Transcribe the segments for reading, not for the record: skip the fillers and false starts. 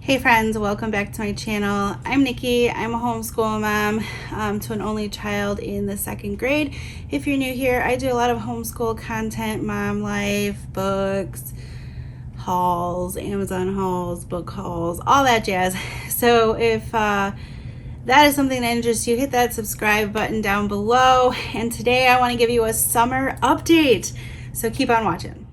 Hey friends, welcome back to my channel. I'm Nikki. I'm a homeschool mom to an only child in the 2nd grade. If you're new here, I do a lot of homeschool content, mom life, books, hauls, Amazon hauls, book hauls, all that jazz. So if that is something that interests you, hit that subscribe button down below. And today I want to give you a summer update. So keep on watching.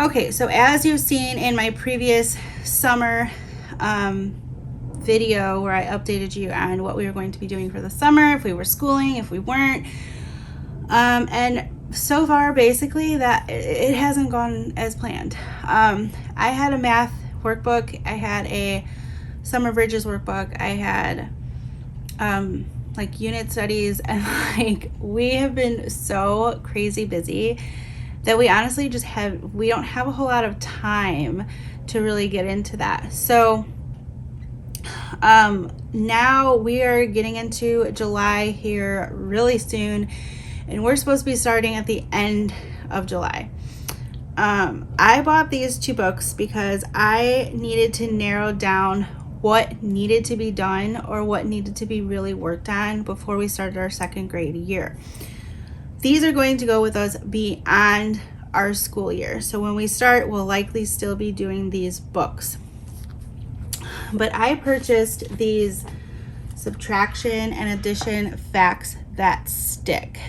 Okay, so as you've seen in my previous summer video where I updated you on what we were going to be doing for the summer, if we were schooling, if we weren't, and so far basically that it hasn't gone as planned. I had a math workbook, I had a summer bridges workbook, I had like unit studies, and like we have been so crazy busy that we honestly we don't have a whole lot of time to really get into that. So now we are getting into July here really soon, and we're supposed to be starting at the end of July. I bought these 2 books because I needed to narrow down what needed to be done or what needed to be really worked on before we started our 2nd grade year. These are going to go with us beyond our school year. So when we start, we'll likely still be doing these books. But I purchased these subtraction and addition facts that stick.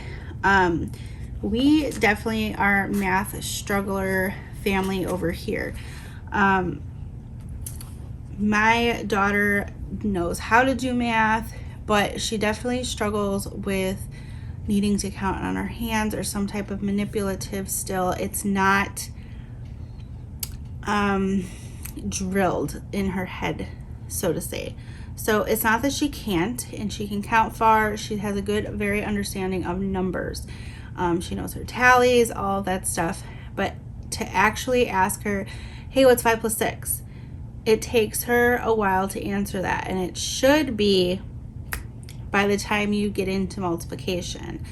We definitely are math struggler family over here. My daughter knows how to do math, but she definitely struggles with needing to count on her hands or some type of manipulative still. It's not drilled in her head, so to say. So it's not that she can't, and she can count far. She has a good, very understanding of numbers. She knows her tallies, all that stuff. But to actually ask her, hey, what's 5 plus 6? It takes her a while to answer that, and it should be by the time you get into multiplication.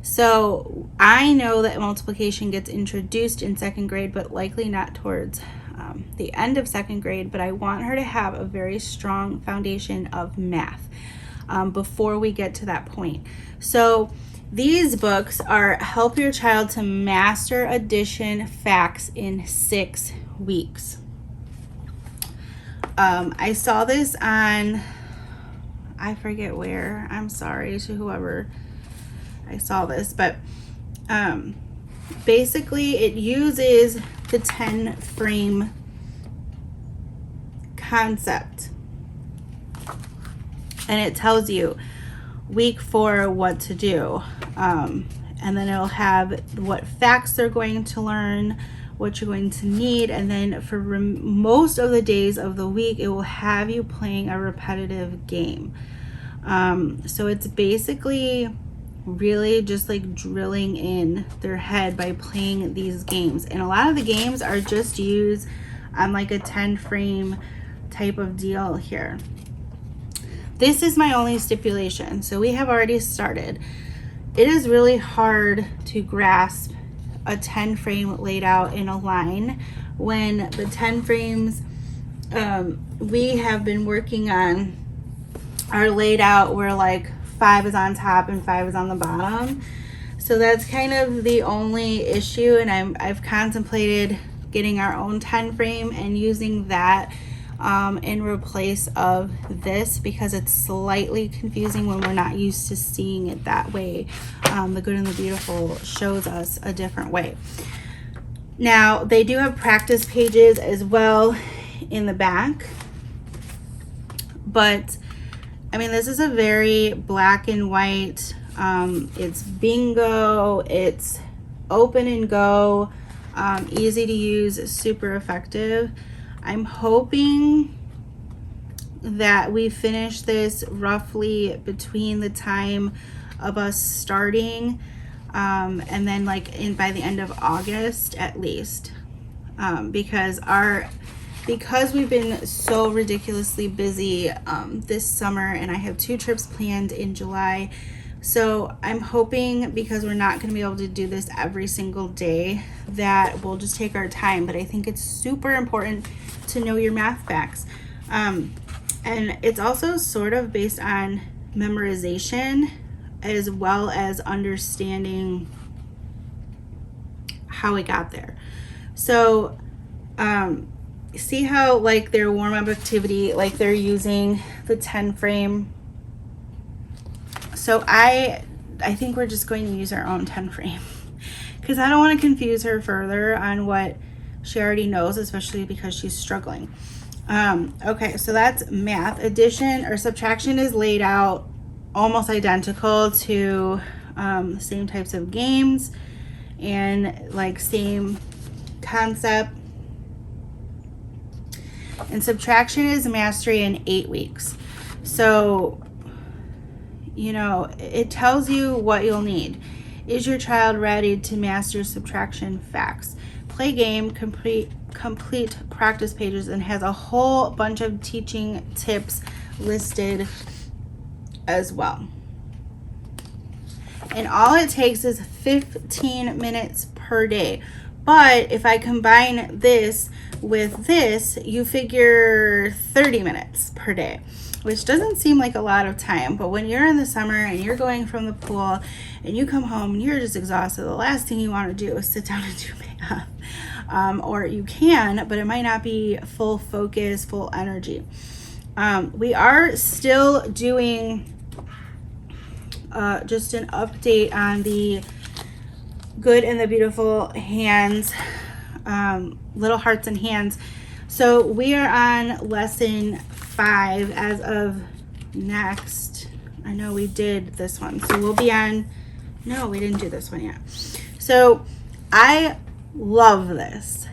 So I know that multiplication gets introduced in 2nd grade, but likely not towards the end of 2nd grade. But I want her to have a very strong foundation of math before we get to that point. So these books are help your child to master addition facts in 6 weeks. I saw this on, I forget where. I'm sorry to whoever I saw this, but basically it uses the 10 frame concept, and it tells you week 4 what to do, and then it'll have what facts they're going to learn, what you're going to need, and then for most of the days of the week it will have you playing a repetitive game. So it's basically really just like drilling in their head by playing these games, and a lot of the games are just used on like a 10 frame type of deal here. This is my only stipulation. So we have already started. It is really hard to grasp a 10 frame laid out in a line when the 10 frames we have been working on are laid out where like 5 is on top and 5 is on the bottom. So that's kind of the only issue, and I've contemplated getting our own 10 frame and using that in replace of this, because it's slightly confusing when we're not used to seeing it that way. The Good and the Beautiful shows us a different way. Now they do have practice pages as well in the back, but I mean, this is a very black and white, it's bingo, it's open and go, easy to use, super effective. I'm hoping that we finish this roughly between the time of us starting and then like by the end of August at least, because we've been so ridiculously busy this summer, and I have 2 trips planned in July. So I'm hoping, because we're not going to be able to do this every single day, that we'll just take our time. But I think it's super important to know your math facts. And it's also sort of based on memorization as well as understanding how we got there. So see how like their warm-up activity, like they're using the 10 frame. So I think we're just going to use our own 10 frame because I don't want to confuse her further on what she already knows, especially because she's struggling. Okay, so that's math. Addition or subtraction is laid out almost identical to the same types of games and like same concept. And subtraction is mastery in 8 weeks. So, you know, it tells you what you'll need. Is your child ready to master subtraction facts? Play game, complete practice pages, and has a whole bunch of teaching tips listed as well. And all it takes is 15 minutes per day. But if I combine this with this, you figure 30 minutes per day, which doesn't seem like a lot of time. But when you're in the summer and you're going from the pool and you come home and you're just exhausted, the last thing you want to do is sit down and do math. Or you can, but it might not be full focus, full energy. We are still doing just an update on the Good and the Beautiful Hands, Little Hearts and Hands. So we are on lesson 5 as of next. I know we did this one, so we'll be on, no, we didn't do this one yet. So I love this.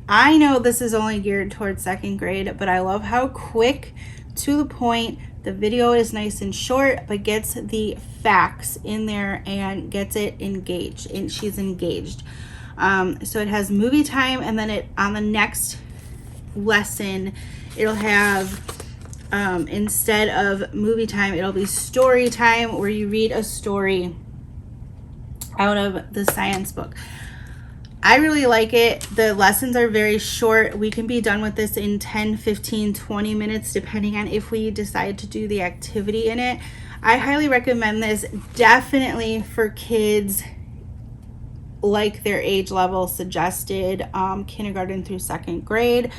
I know this is only geared towards 2nd grade, but I love how quick, to the point, the video is nice and short, but gets the facts in there and gets it engaged, and she's engaged. So it has movie time, and then it on the next lesson, it'll have, instead of movie time, it'll be story time, where you read a story out of the science book. I really like it. The lessons are very short. We can be done with this in 10, 15, 20 minutes, depending on if we decide to do the activity in it. I highly recommend this, definitely for kids like their age level suggested, kindergarten through 2nd grade.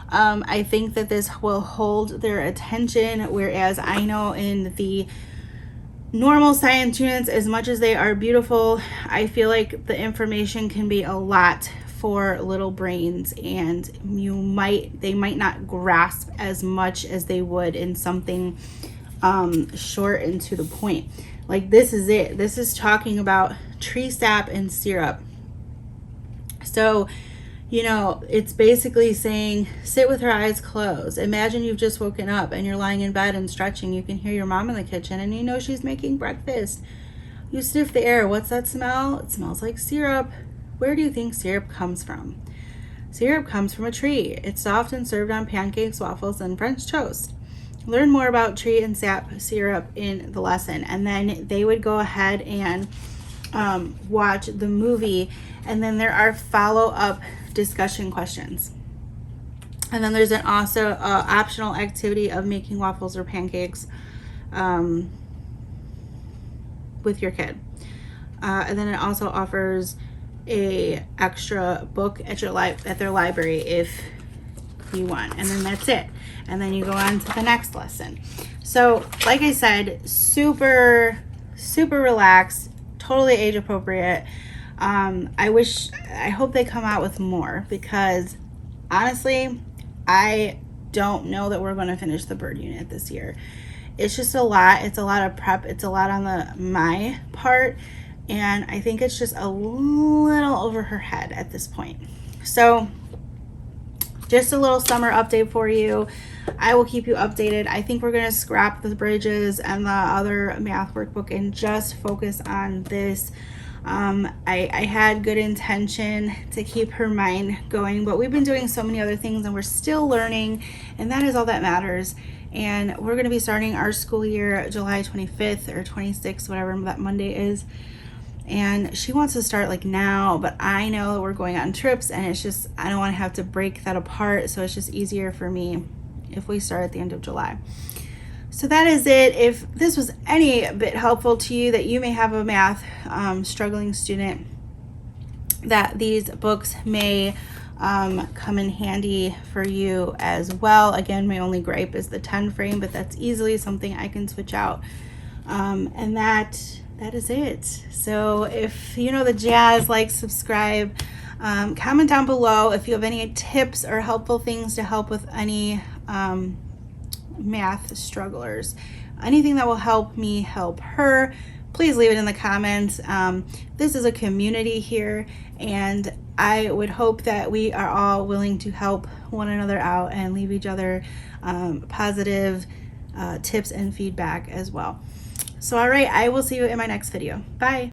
I think that this will hold their attention, whereas I know in the normal science units, as much as they are beautiful, I feel like the information can be a lot for little brains, and they might not grasp as much as they would in something short and to the point. Like this is it. This is talking about tree sap and syrup. So, you know, it's basically saying, sit with her eyes closed. Imagine you've just woken up and you're lying in bed and stretching. You can hear your mom in the kitchen and you know she's making breakfast. You sniff the air. What's that smell? It smells like syrup. Where do you think syrup comes from? Syrup comes from a tree. It's soft and served on pancakes, waffles, and French toast. Learn more about tree and sap syrup in the lesson. And then they would go ahead and watch the movie, and then there are follow-up discussion questions. And then there's an also optional activity of making waffles or pancakes with your kid. And then it also offers a extra book at their library if you want. And then that's it. And then you go on to the next lesson. So like I said, super relaxed, totally age appropriate. I hope they come out with more, because honestly, I don't know that we're going to finish the bird unit this year. It's just a lot. It's a lot of prep. It's a lot on my part. And I think it's just a little over her head at this point. So just a little summer update for you. I will keep you updated. I think we're going to scrap the bridges and the other math workbook and just focus on this. I had good intention to keep her mind going, but we've been doing so many other things and we're still learning, and that is all that matters. and we're going to be starting our school year July 25th or 26th, whatever that Monday is. And she wants to start like now, but I know that we're going on trips, and it's just, I don't want to have to break that apart. So it's just easier for me if we start at the end of July. So that is it. If this was any bit helpful to you, that you may have a math struggling student, that these books may come in handy for you as well. Again, my only gripe is the 10 frame, but that's easily something I can switch out. And that is it. So if you know the jazz, like, subscribe, comment down below if you have any tips or helpful things to help with any math strugglers. Anything that will help me help her, please leave it in the comments. This is a community here, and I would hope that we are all willing to help one another out and leave each other positive tips and feedback as well. So all right, I will see you in my next video. Bye.